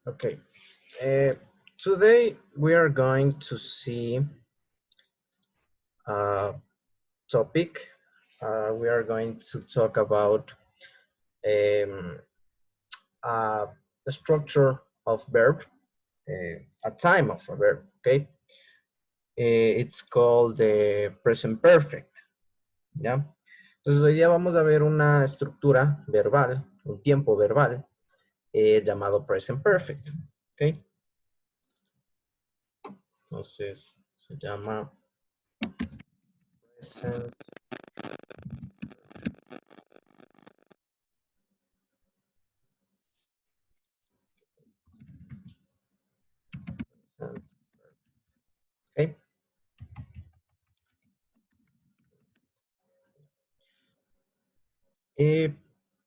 Okay. Today we are going to see a topic. We are going to talk about um, uh, the structure of verb, a time of a verb. Okay. It's called the present perfect. ¿Ya? Entonces hoy día vamos a ver una estructura verbal, un tiempo verbal llamado present perfect. ¿Ok? Entonces se llama present perfect. ¿Ok?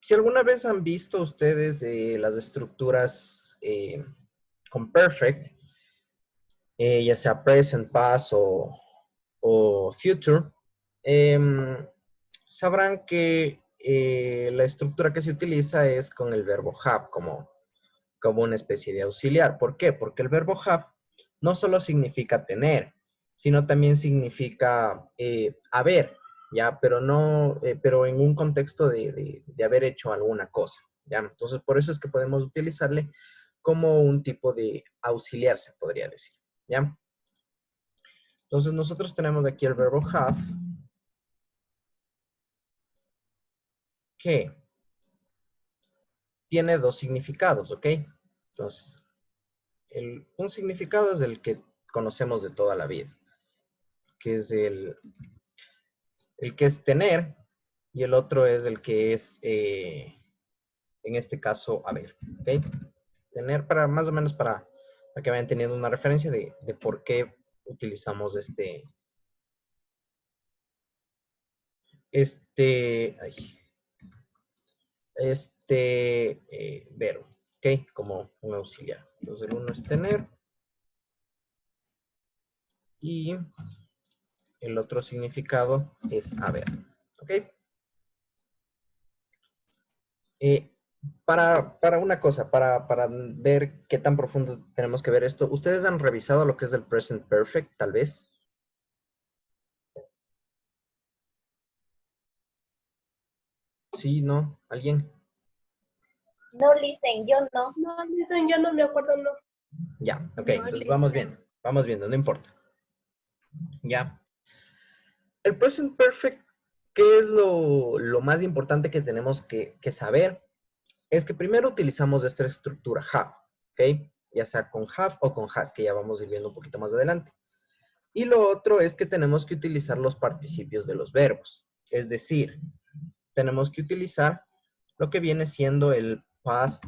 Si alguna vez han visto ustedes las estructuras con perfect, ya sea present, past o future, sabrán que la estructura que se utiliza es con el verbo have como una especie de auxiliar. ¿Por qué? Porque el verbo have no solo significa tener, sino también significa haber, ¿ya? Pero no, pero en un contexto de haber hecho alguna cosa, ¿ya? Entonces, por eso es que podemos utilizarle como un tipo de auxiliar, se podría decir, ¿ya? Entonces, nosotros tenemos aquí el verbo have, que tiene dos significados, ¿ok? Entonces, un significado es el que conocemos de toda la vida, que es el que es tener, y el otro es el que es, en este caso, haber, ¿ok? Tener para, más o menos para que vayan teniendo una referencia de por qué utilizamos ay, verbo, ¿ok? Como un auxiliar. Entonces, el uno es tener y el otro significado es haber, ¿ok? Eh, para una cosa, para ver qué tan profundo tenemos que ver esto, ¿ustedes han revisado lo que es el present perfect, tal vez? Sí, ¿no? ¿Alguien? No, listen, yo no. No, dicen, yo no me acuerdo, no. Ya, ok, No, entonces listen. vamos viendo, no importa. Ya. El present perfect, ¿qué es lo más importante que tenemos que saber? Es que primero utilizamos esta estructura have, ¿ok? Ya sea con have o con has, que ya vamos a ir viendo un poquito más adelante. Y lo otro es que tenemos que utilizar los participios de los verbos. Es decir, tenemos que utilizar lo que viene siendo el past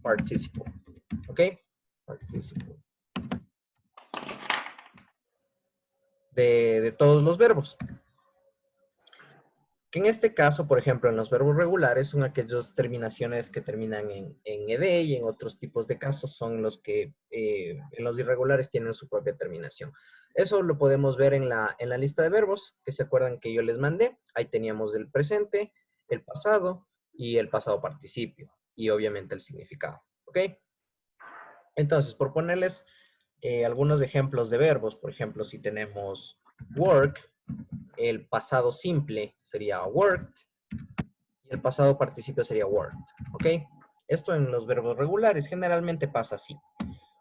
participle. ¿Ok? Participle. De todos los verbos. Que en este caso, por ejemplo, en los verbos regulares son aquellas terminaciones que terminan en ed y en otros tipos de casos son los que en los irregulares tienen su propia terminación. Eso lo podemos ver en la lista de verbos, que se acuerdan que yo les mandé. Ahí teníamos el presente, el pasado y el pasado participio. Y obviamente el significado. ¿Ok? Entonces, por ponerles algunos ejemplos de verbos, por ejemplo, si tenemos work, el pasado simple sería worked y el pasado participio sería worked, ¿ok? Esto en los verbos regulares generalmente pasa así.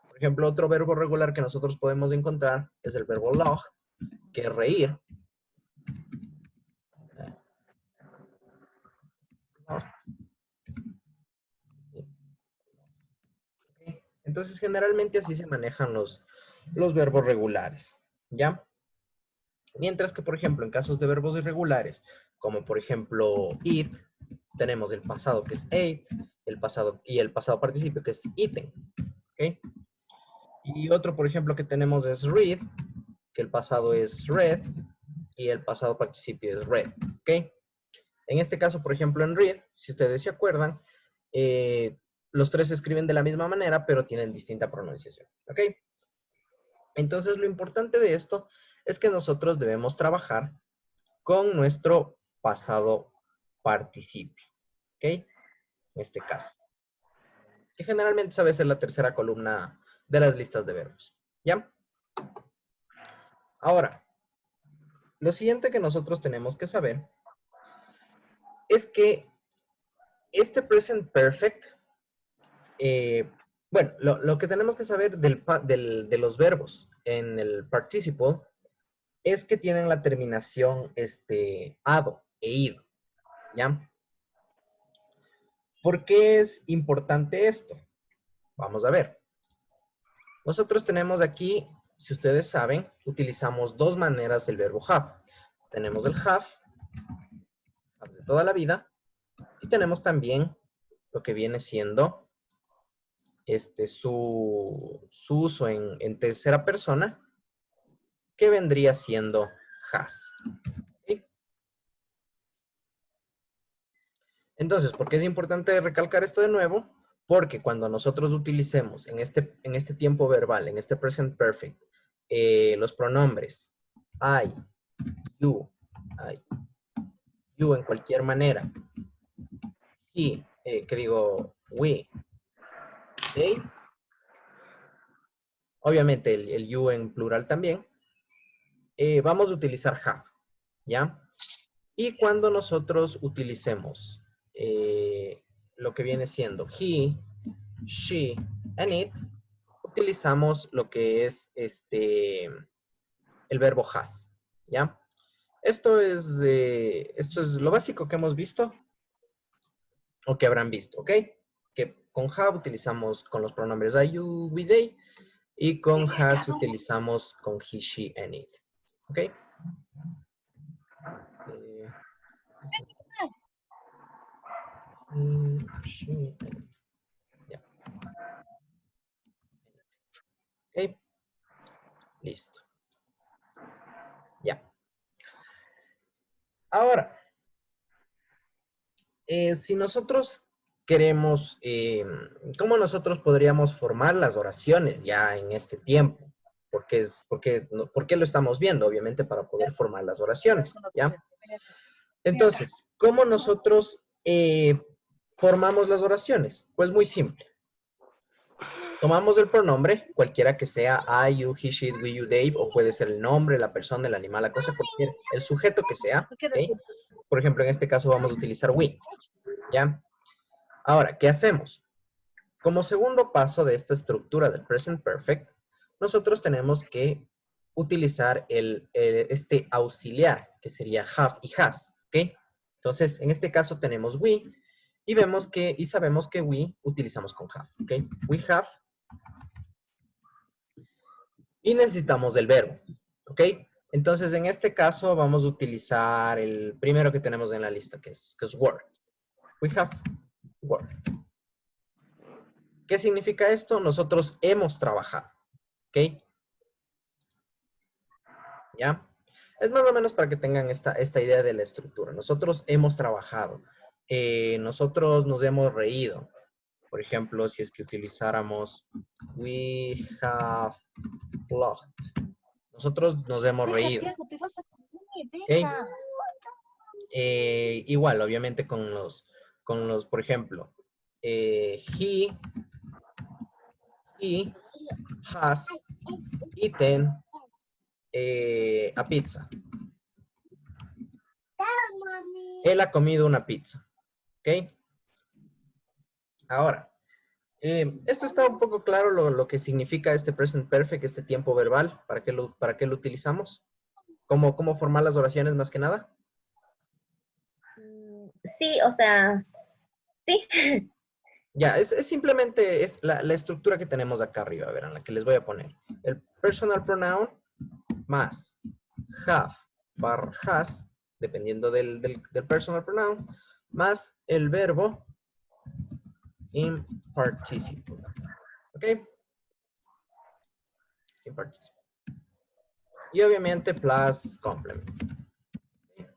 Por ejemplo, otro verbo regular que nosotros podemos encontrar es el verbo laugh, que es reír. Entonces, generalmente así se manejan los verbos regulares, ¿ya? Mientras que, por ejemplo, en casos de verbos irregulares, como por ejemplo eat, tenemos el pasado que es ate, el pasado participio que es eaten, ¿ok? Y otro, por ejemplo, que tenemos es read, que el pasado es read y el pasado participio es read, ¿ok? En este caso, por ejemplo, en read, si ustedes se acuerdan, los tres se escriben de la misma manera, pero tienen distinta pronunciación, ¿ok? Entonces, lo importante de esto es que nosotros debemos trabajar con nuestro pasado participio, ¿ok? En este caso. que generalmente sabe ser la tercera columna de las listas de verbos. ¿Ya? Ahora, lo siguiente que nosotros tenemos que saber es que este present perfect, bueno, lo que tenemos que saber de los verbos en el participle es que tienen la terminación ado e ido, ¿ya? ¿Por qué es importante esto? Vamos a ver. Nosotros tenemos aquí, si ustedes saben, utilizamos dos maneras del verbo have. Tenemos el have de toda la vida, y tenemos también lo que viene siendo su uso en tercera persona, que vendría siendo has. ¿Sí? Entonces, ¿por qué es importante recalcar esto de nuevo? Porque cuando nosotros utilicemos en este tiempo verbal, en este present perfect, los pronombres I, you en cualquier manera, he, we, they, obviamente el you en plural también, vamos a utilizar have, ¿ya? Y cuando nosotros utilicemos lo que viene siendo he, she, and it, utilizamos lo que es el verbo has, ¿ya? Esto es lo básico que hemos visto o que habrán visto, ¿ok? Que con have utilizamos con los pronombres I, you, we, they, y con has utilizamos con he, she, and it, ¿ok? She, and it. Ya. Ok, listo. Ya. Ahora, si nosotros queremos, ¿cómo nosotros podríamos formar las oraciones ya en este tiempo? ¿Por qué lo estamos viendo? Obviamente para poder formar las oraciones, ¿ya? Entonces, ¿cómo nosotros formamos las oraciones? Pues muy simple. Tomamos el pronombre, cualquiera que sea I, you, he, she, we, you, they, o puede ser el nombre, la persona, el animal, la cosa, cualquier, el sujeto que sea, ¿ok? Por ejemplo, en este caso vamos a utilizar we, ¿ya? Ahora, ¿qué hacemos? Como segundo paso de esta estructura del present perfect, nosotros tenemos que utilizar este auxiliar, que sería have y has, ¿ok? Entonces, en este caso tenemos we, y sabemos que we utilizamos con have, ¿ok? We have, y necesitamos del verbo, ¿ok? Entonces, en este caso vamos a utilizar el primero que tenemos en la lista, que es word. We have word. ¿Qué significa esto? Nosotros hemos trabajado, ¿ok? ¿Ya? Es más o menos para que tengan esta idea de la estructura. Nosotros hemos trabajado. Nosotros nos hemos reído. Por ejemplo, si es que utilizáramos we have laughed. Nosotros nos hemos reído. ¿Okay? Igual, obviamente con los, por ejemplo, he has eaten a pizza. Él ha comido una pizza. ¿Ok? Ahora, esto está un poco claro lo que significa este present perfect, este tiempo verbal, para qué lo utilizamos, cómo formar las oraciones más que nada. Sí, o sea, sí. Ya, es simplemente la estructura que tenemos acá arriba, verán, la que les voy a poner. El personal pronoun más have barra has, dependiendo del personal pronoun, más el verbo in participle. ¿Ok? In participle. Y obviamente plus complement. ¿Okay?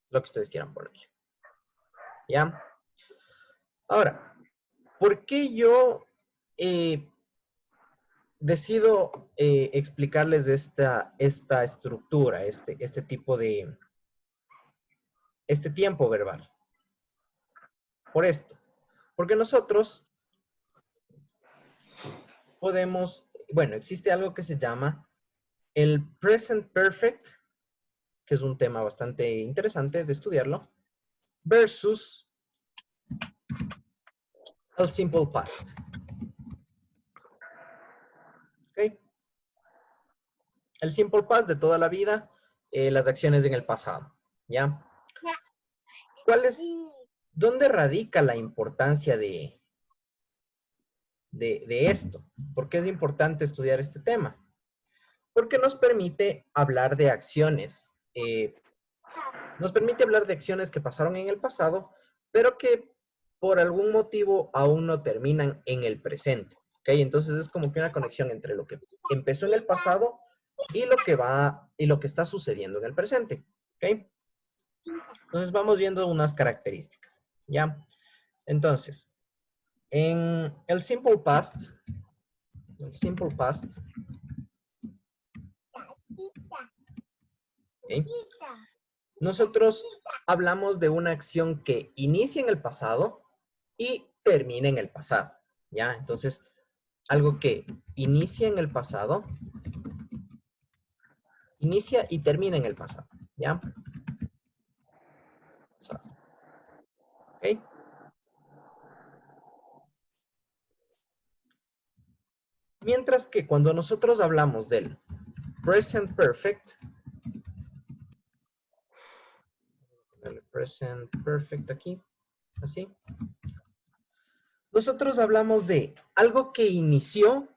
Lo que ustedes quieran ponerle. ¿Ya? Ahora, ¿por qué yo decido explicarles esta estructura, este tipo de, este tiempo verbal? Por esto. Porque nosotros podemos, bueno, existe algo que se llama el present perfect, que es un tema bastante interesante de estudiarlo, versus el simple past. ¿Ok? El simple past de toda la vida, las acciones en el pasado, ¿ya? ¿Dónde radica la importancia de esto? ¿Por qué es importante estudiar este tema? Porque nos permite hablar de acciones. Nos permite hablar de acciones que pasaron en el pasado, pero que por algún motivo aún no terminan en el presente. ¿Ok? Entonces es como que una conexión entre lo que empezó en el pasado y lo que está sucediendo en el presente. ¿Ok? Entonces vamos viendo unas características. ¿Ya? Entonces, en el simple past, ¿ok? Nosotros hablamos de una acción que inicia en el pasado y termina en el pasado, ¿ya? Entonces, algo que inicia en el pasado, inicia y termina en el pasado, ¿ya? ¿Ok? Mientras que cuando nosotros hablamos del present perfect, el present perfect aquí, así, nosotros hablamos de algo que inició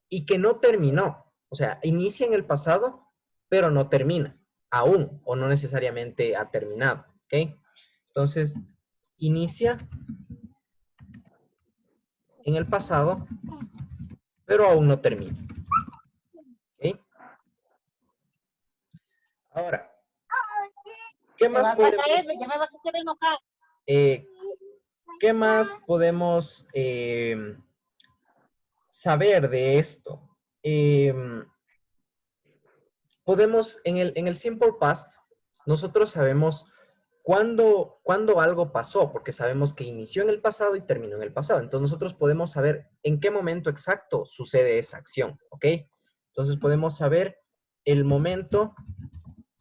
y que no terminó. O sea, inicia en el pasado, pero no termina aún, o no necesariamente ha terminado. ¿Ok? Entonces, inicia en el pasado, pero aún no termina. ¿Ok? Ahora, ¿qué más podemos, ¿qué más podemos saber de esto? Podemos, en el simple past, nosotros sabemos cuándo algo pasó, porque sabemos que inició en el pasado y terminó en el pasado. Entonces nosotros podemos saber en qué momento exacto sucede esa acción, ¿ok? Entonces podemos saber el momento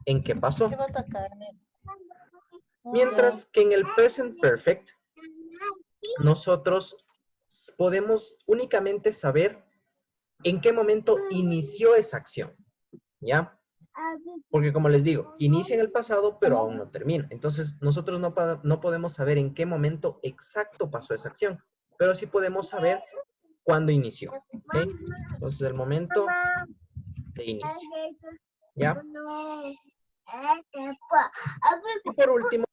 en que pasó. Mientras que en el present perfect, nosotros podemos únicamente saber en qué momento inició esa acción, ¿ya? Porque como les digo, inicia en el pasado, pero aún no termina. Entonces, nosotros no podemos saber en qué momento exacto pasó esa acción, pero sí podemos saber cuándo inició. ¿Ok? Entonces, el momento de inicio. ¿Ya? Y por último,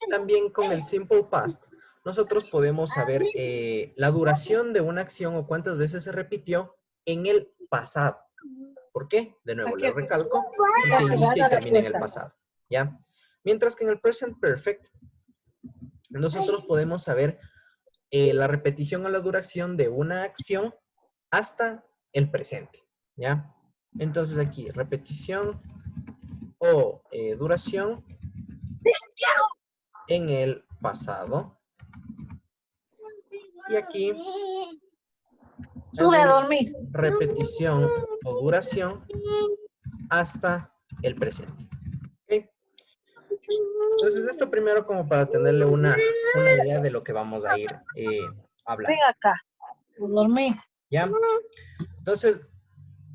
también con el simple past, nosotros podemos saber la duración de una acción o cuántas veces se repitió en el pasado. ¿Por qué? De nuevo, les recalco, porque inicia y termina en el pasado, ¿ya? Mientras que en el present perfect, nosotros podemos saber la repetición o la duración de una acción hasta el presente, ¿ya? Entonces aquí, repetición o duración en el pasado. Y aquí, sube a dormir. Repetición o duración hasta el presente. ¿Okay? Entonces, esto primero como para tenerle una idea de lo que vamos a ir hablando. Ven acá, dormí. ¿Ya? Entonces,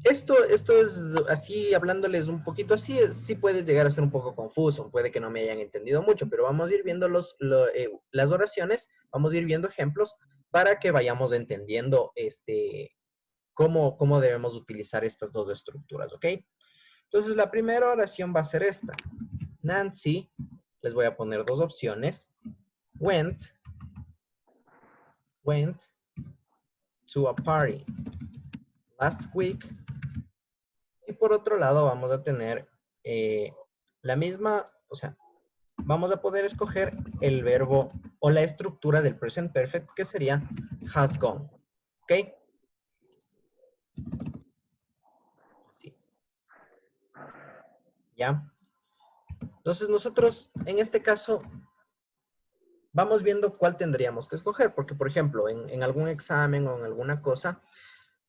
esto es así, hablándoles un poquito así, sí puede llegar a ser un poco confuso, puede que no me hayan entendido mucho, pero vamos a ir viendo las oraciones, vamos a ir viendo ejemplos para que vayamos entendiendo cómo debemos utilizar estas dos estructuras, ¿ok? Entonces, la primera oración va a ser esta. Nancy, les voy a poner dos opciones. Went to a party last week. Y por otro lado vamos a tener la misma, o sea, vamos a poder escoger el verbo o la estructura del present perfect que sería has gone. ¿Ok? Sí. ¿Ya? Entonces nosotros, en este caso, vamos viendo cuál tendríamos que escoger, porque por ejemplo, en algún examen o en alguna cosa,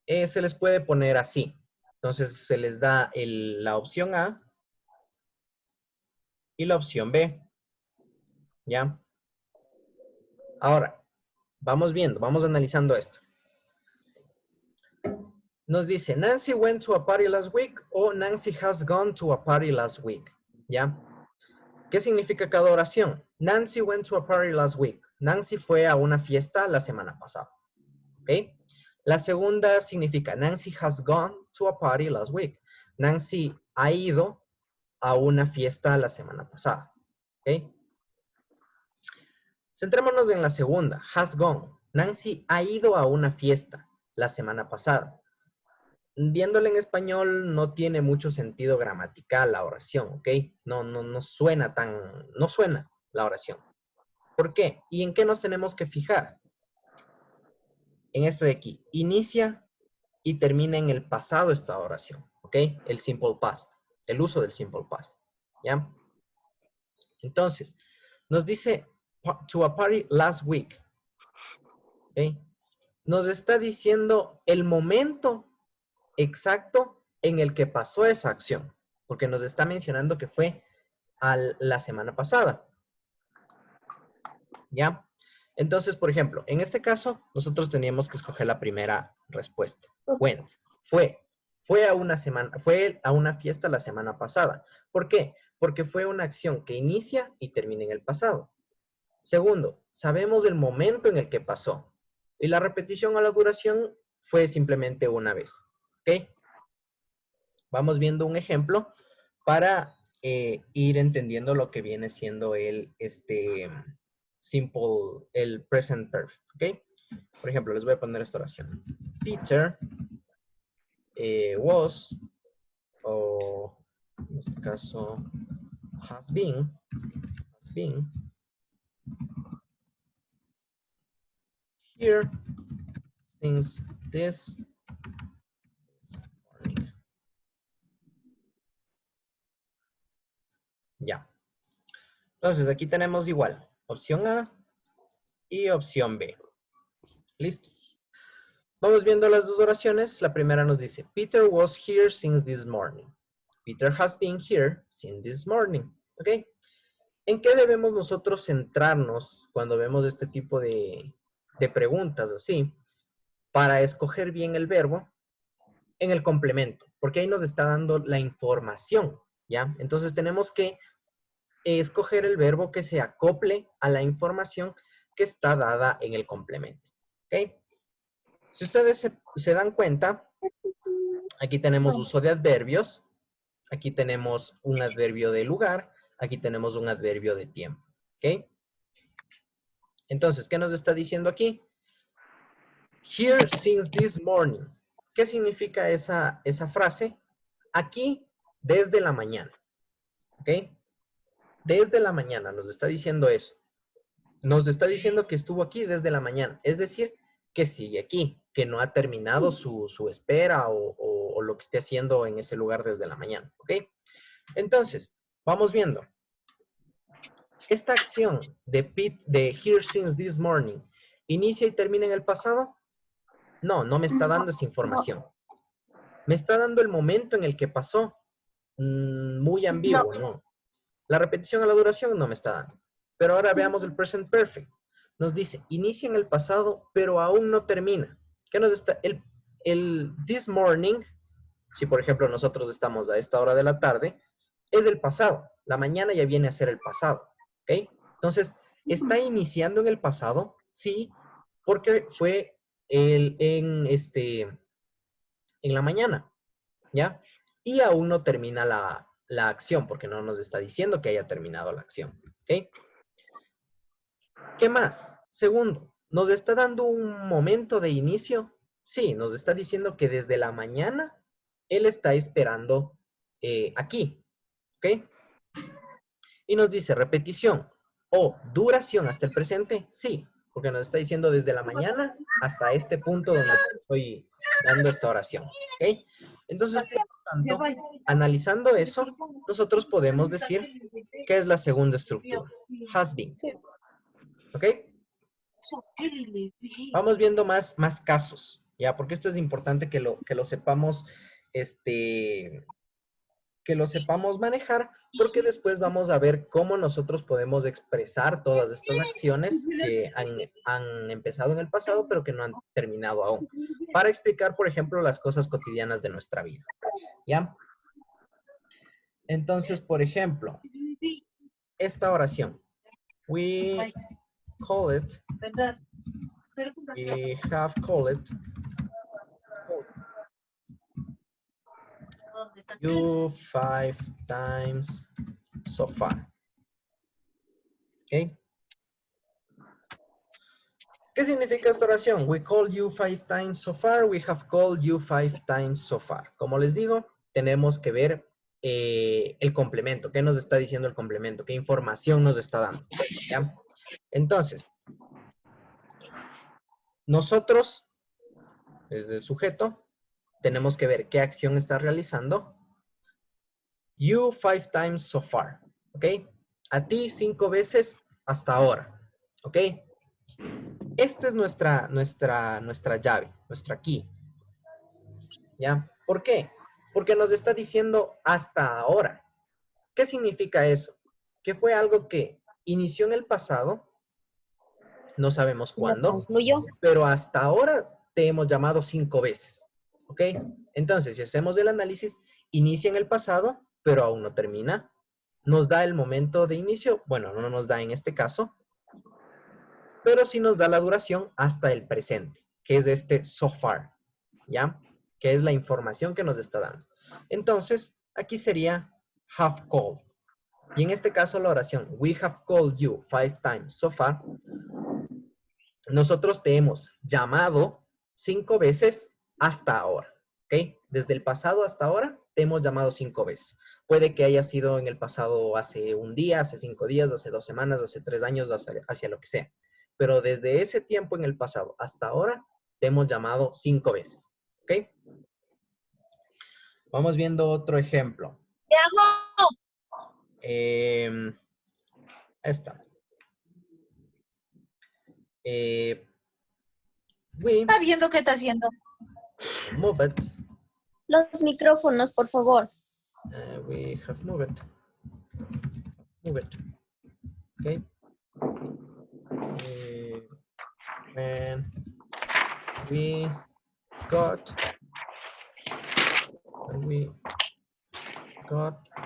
se les puede poner así. Entonces se les da la opción A y la opción B. ¿Ya? Ahora, vamos viendo, vamos analizando esto. Nos dice, Nancy went to a party last week o Nancy has gone to a party last week. ¿Ya? ¿Qué significa cada oración? Nancy went to a party last week. Nancy fue a una fiesta la semana pasada. ¿Ok? La segunda significa Nancy has gone to a party last week. Nancy ha ido a una fiesta la semana pasada. ¿Ok? Centrémonos en la segunda, has gone. Nancy ha ido a una fiesta la semana pasada. Viéndolo en español no tiene mucho sentido gramatical la oración, ¿ok? No suena no suena la oración. ¿Por qué? ¿Y en qué nos tenemos que fijar? En esto de aquí, inicia y termina en el pasado esta oración, ¿ok? El simple past, el uso del simple past, ¿ya? Entonces, nos dice to a party last week, ¿ok? Nos está diciendo el momento exacto en el que pasó esa acción, porque nos está mencionando que fue la semana pasada, ¿ya? Entonces, por ejemplo, en este caso, nosotros teníamos que escoger la primera respuesta. Went. Fue a una fiesta la semana pasada. ¿Por qué? Porque fue una acción que inicia y termina en el pasado. Segundo, sabemos el momento en el que pasó. Y la repetición a la duración fue simplemente una vez. ¿Ok? Vamos viendo un ejemplo para ir entendiendo lo que viene siendo el present perfect. ¿Ok? Por ejemplo, les voy a poner esta oración. Peter was, o en este caso, has been here since this morning. Ya. Entonces, aquí tenemos igual, opción A y opción B. ¿Listo? Vamos viendo las dos oraciones. La primera nos dice, Peter was here since this morning. Peter has been here since this morning. ¿Ok? ¿En qué debemos nosotros centrarnos cuando vemos este tipo de preguntas así? Para escoger bien el verbo en el complemento, porque ahí nos está dando la información, ¿ya? Entonces tenemos que escoger el verbo que se acople a la información que está dada en el complemento, ¿ok? Si ustedes se dan cuenta, aquí tenemos uso de adverbios, aquí tenemos un adverbio de lugar, aquí tenemos un adverbio de tiempo, ¿ok? Entonces, ¿qué nos está diciendo aquí? Here since this morning. ¿Qué significa esa frase? Aquí desde la mañana, ¿ok? Desde la mañana nos está diciendo eso. Nos está diciendo que estuvo aquí desde la mañana, es decir, que sigue aquí, que no ha terminado su espera o lo que esté haciendo en ese lugar desde la mañana, ¿ok? Entonces, vamos viendo. Esta acción de here since this morning, ¿inicia y termina en el pasado? No me está dando esa información. Me está dando el momento en el que pasó. Muy ambiguo, ¿no? La repetición a la duración no me está dando. Pero ahora veamos el present perfect. Nos dice, inicia en el pasado, pero aún no termina. ¿Qué nos está? El this morning, si por ejemplo nosotros estamos a esta hora de la tarde, es el pasado. La mañana ya viene a ser el pasado. ¿Ok? Entonces, ¿está iniciando en el pasado? Sí, porque fue en la mañana, ¿ya? Y aún no termina la acción, porque no nos está diciendo que haya terminado la acción, ¿ok? ¿Qué más? Segundo, ¿nos está dando un momento de inicio? Sí, nos está diciendo que desde la mañana él está esperando aquí, ¿ok? Y nos dice repetición o duración hasta el presente, sí, porque nos está diciendo desde la mañana hasta este punto donde estoy dando esta oración, ¿ok? Entonces, por lo tanto, analizando eso, nosotros podemos decir que es la segunda estructura, has been. ¿Ok? Vamos viendo más casos, ¿ya? Porque esto es importante que lo sepamos, que lo sepamos manejar, porque después vamos a ver cómo nosotros podemos expresar todas estas acciones que han empezado en el pasado, pero que no han terminado aún, para explicar, por ejemplo, las cosas cotidianas de nuestra vida, ¿ya? Entonces, por ejemplo, esta oración, we call it, we have called it, you 5 times so far. ¿Ok? ¿Qué significa esta oración? We called you 5 times so far. We have called you 5 times so far. Como les digo, tenemos que ver el complemento. ¿Qué nos está diciendo el complemento? ¿Qué información nos está dando? ¿Ya? Entonces, nosotros, desde el sujeto, tenemos que ver qué acción está realizando. You 5 times so far. ¿Ok? A ti 5 veces hasta ahora. ¿Ok? Esta es nuestra llave, nuestra key. ¿Ya? ¿Por qué? Porque nos está diciendo hasta ahora. ¿Qué significa eso? Que fue algo que inició en el pasado, no sabemos Lo cuándo, concluyó. pero hasta ahora te hemos llamado 5 veces. ¿Ok? Entonces, si hacemos el análisis, inicia en el pasado, pero aún no termina. Nos da el momento de inicio, bueno, no nos da en este caso, pero sí nos da la duración hasta el presente, que es este so far, ¿ya? Que es la información que nos está dando. Entonces, aquí sería have called. Y en este caso la oración, we have called you 5 times so far, nosotros te hemos llamado 5 veces hasta ahora, ¿ok? Desde el pasado hasta ahora te hemos llamado 5 veces. Puede que haya sido en el pasado hace un día, hace 5 días, hace 2 semanas, hace 3 años, hacia lo que sea. Pero desde ese tiempo en el pasado hasta ahora te hemos llamado 5 veces, ¿ok? Vamos viendo otro ejemplo. ¿Qué hago? Esta. We Está viendo qué está haciendo. move it. Los micrófonos, por favor. We have moved it. Move it. Okay. When we got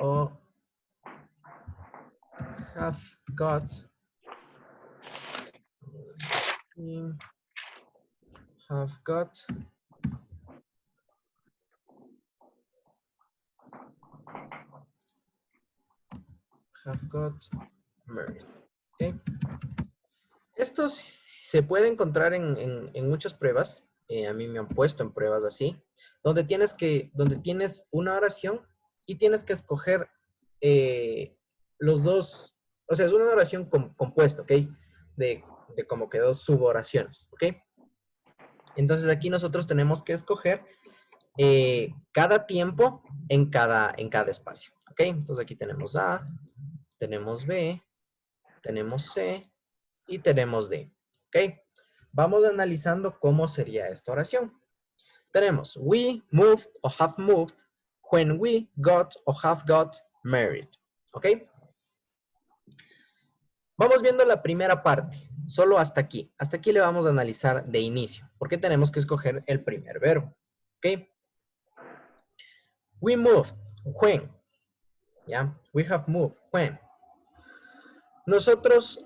or have got married. Okay. Esto se puede encontrar en muchas pruebas. A mí me han puesto en pruebas así, donde tienes una oración y tienes que escoger los dos, o sea, es una oración compuesta, ¿ok? De como que dos suboraciones, ¿ok? Entonces aquí nosotros tenemos que escoger cada tiempo en cada espacio, ¿ok? Entonces aquí tenemos A, tenemos B, tenemos C y tenemos D, ¿ok? Vamos analizando cómo sería esta oración. Tenemos we moved or have moved when we got or have got married, ¿ok? Vamos viendo la primera parte, solo hasta aquí. Hasta aquí le vamos a analizar de inicio, porque tenemos que escoger el primer verbo, ¿ok? We moved, when, ¿ya? We have moved, when. Nosotros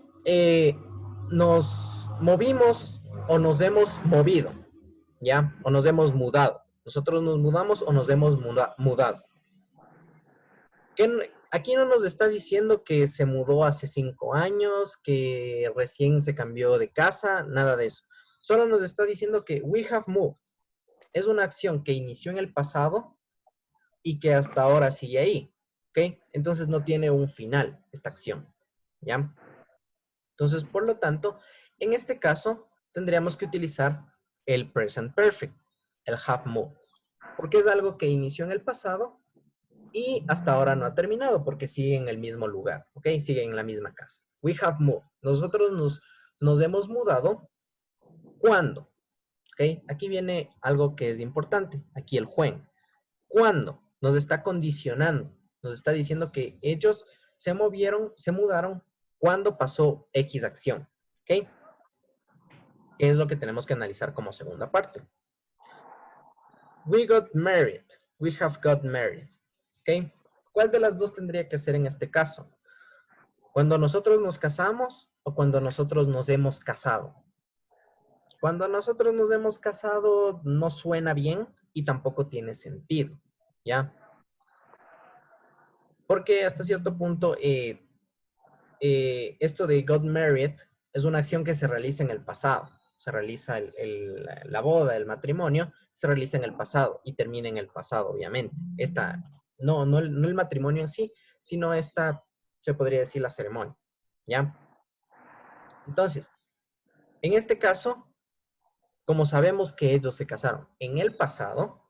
nos movimos o nos hemos movido, ¿ya? O nos hemos mudado. Nosotros nos mudamos o nos hemos mudado. Aquí no nos está diciendo que se mudó hace 5 años, que recién se cambió de casa, nada de eso. Solo nos está diciendo que we have moved. Es una acción que inició en el pasado y que hasta ahora sigue ahí, ¿ok? Entonces no tiene un final esta acción, ¿ya? Entonces, por lo tanto, en este caso tendríamos que utilizar el present perfect, el have moved, porque es algo que inició en el pasado y hasta ahora no ha terminado porque sigue en el mismo lugar, ¿ok? Sigue en la misma casa. We have moved. Nosotros nos hemos mudado cuando. ¿Ok? Aquí viene algo que es importante. Aquí el when. ¿Cuándo? Nos está condicionando. Nos está diciendo que ellos se mudaron cuando pasó X acción. ¿Ok? ¿Qué es lo que tenemos que analizar como segunda parte? We got married. We have got married. ¿Ok? ¿Cuál de las dos tendría que ser en este caso? ¿Cuando nosotros nos casamos o cuando nosotros nos hemos casado? Cuando nosotros nos hemos casado no suena bien y tampoco tiene sentido, ¿ya? Porque hasta cierto punto esto de got married es una acción que se realiza en el pasado. Se realiza la boda, el matrimonio, se realiza en el pasado y termina en el pasado, obviamente. No el matrimonio en sí, sino esta, se podría decir, la ceremonia, ¿ya? Entonces, en este caso, como sabemos que ellos se casaron en el pasado,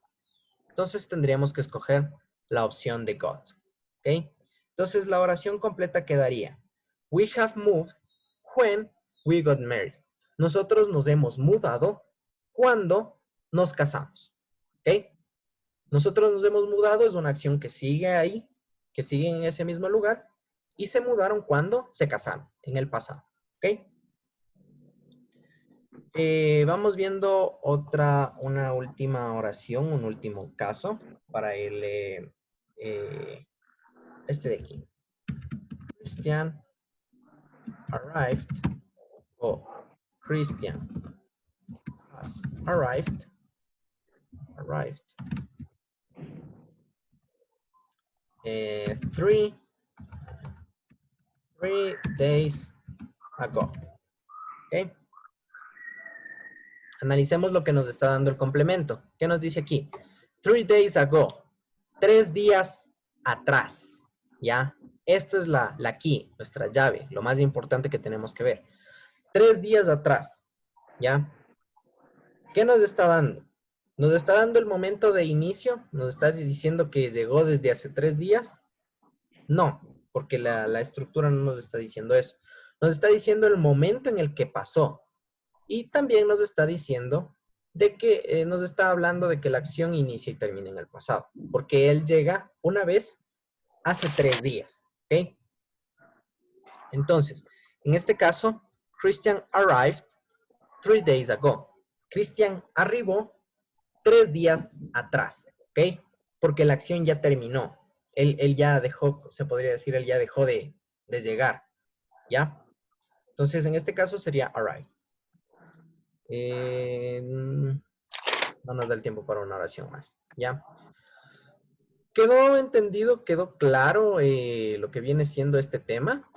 entonces tendríamos que escoger la opción de got, ¿ok? Entonces la oración completa quedaría, we have moved when we got married. Nosotros nos hemos mudado cuando nos casamos, ¿ok? Nosotros nos hemos mudado es una acción que sigue ahí, que sigue en ese mismo lugar, y se mudaron cuando se casaron, en el pasado, ¿ok? Vamos viendo una última oración, un último caso para este de aquí. Christian arrived, Christian has arrived, 3 days ago. ¿Ok? Analicemos lo que nos está dando el complemento. ¿Qué nos dice aquí? 3 days ago. 3 días atrás. ¿Ya? Esta es la key, nuestra llave, lo más importante que tenemos que ver. 3 días atrás. ¿Ya? ¿Qué nos está dando? Nos está dando el momento de inicio. Nos está diciendo que llegó desde hace 3 días. No, porque la estructura no nos está diciendo eso. Nos está diciendo el momento en el que pasó. Y también nos está diciendo de que nos está hablando de que la acción inicia y termina en el pasado. Porque él llega una vez hace 3 días. ¿Ok? Entonces, en este caso, Christian arrived 3 days ago. Christian arribó 3 días atrás. ¿Ok? Porque la acción ya terminó. Él ya dejó, se podría decir, él ya dejó de llegar. ¿Ya? Entonces, en este caso sería arrive. No nos da el tiempo para una oración más. ¿Ya? ¿Quedó entendido, quedó claro lo que viene siendo este tema?